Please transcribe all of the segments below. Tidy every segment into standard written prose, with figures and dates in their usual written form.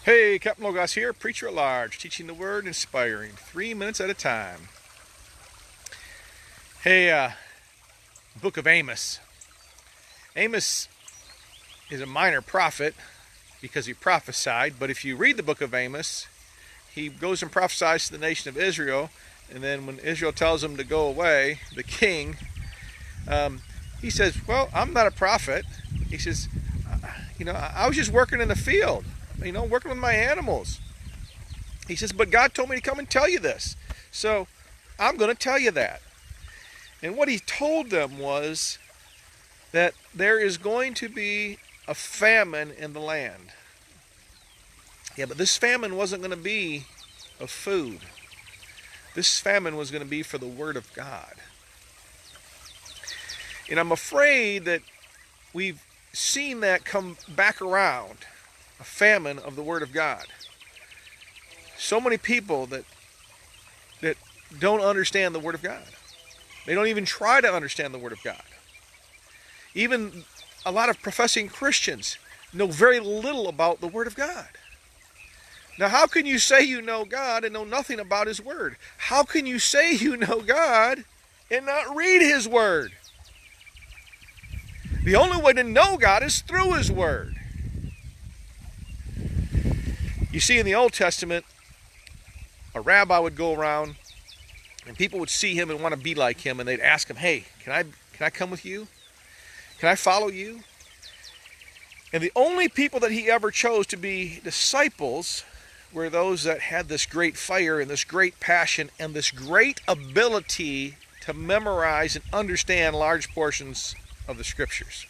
Hey, Captain Logos here, preacher at large, teaching the word, inspiring, 3 minutes at a time. Hey, book of Amos. Amos is a minor prophet because he prophesied, but if you read the book of Amos, he goes and prophesies to the nation of Israel, and then when Israel tells him to go away, the king, he says, well, I'm not a prophet. He says, I was just working in the field, working with my animals. He says, but God told me to come and tell you this. So I'm going to tell you that. And what he told them was that there is going to be a famine in the land. Yeah, but this famine wasn't going to be of food. This famine was going to be for the Word of God. And I'm afraid that we've seen that come back around, a famine of the Word of God. So many people that don't understand the Word of God. They don't even try to understand the Word of God. Even a lot of professing Christians know very little about the Word of God. Now, how can you say you know God and know nothing about His Word? How can you say you know God and not read His Word? The only way to know God is through His Word. You see, in the Old Testament, a rabbi would go around and people would see him and want to be like him, and they'd ask him, hey, can I come with you? Can I follow you? And the only people that he ever chose to be disciples were those that had this great fire and this great passion and this great ability to memorize and understand large portions of the Scriptures.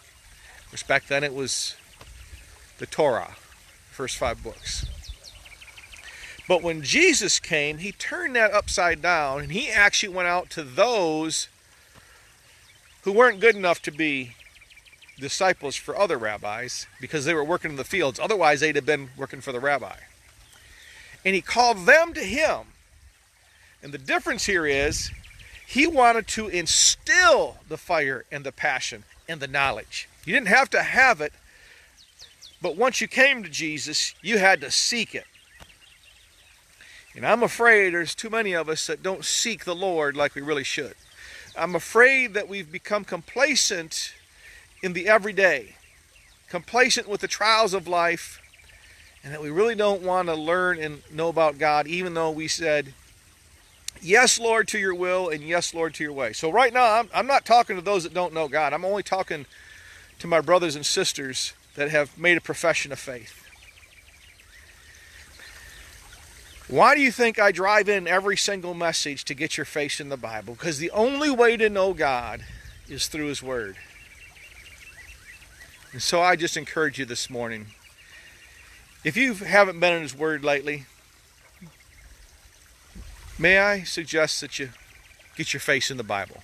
Because back then it was the Torah, the first 5 books. But when Jesus came, he turned that upside down, and he actually went out to those who weren't good enough to be disciples for other rabbis because they were working in the fields. Otherwise, they'd have been working for the rabbi. And he called them to him. And the difference here is he wanted to instill the fire and the passion and the knowledge. You didn't have to have it, but once you came to Jesus, you had to seek it. And I'm afraid there's too many of us that don't seek the Lord like we really should. I'm afraid that we've become complacent in the everyday, complacent with the trials of life, and that we really don't want to learn and know about God, even though we said, yes, Lord, to your will, and yes, Lord, to your way. So right now, I'm not talking to those that don't know God. I'm only talking to my brothers and sisters that have made a profession of faith. Why do you think I drive in every single message to get your face in the Bible? Because the only way to know God is through His Word. And so I just encourage you this morning, if you haven't been in His Word lately, may I suggest that you get your face in the Bible.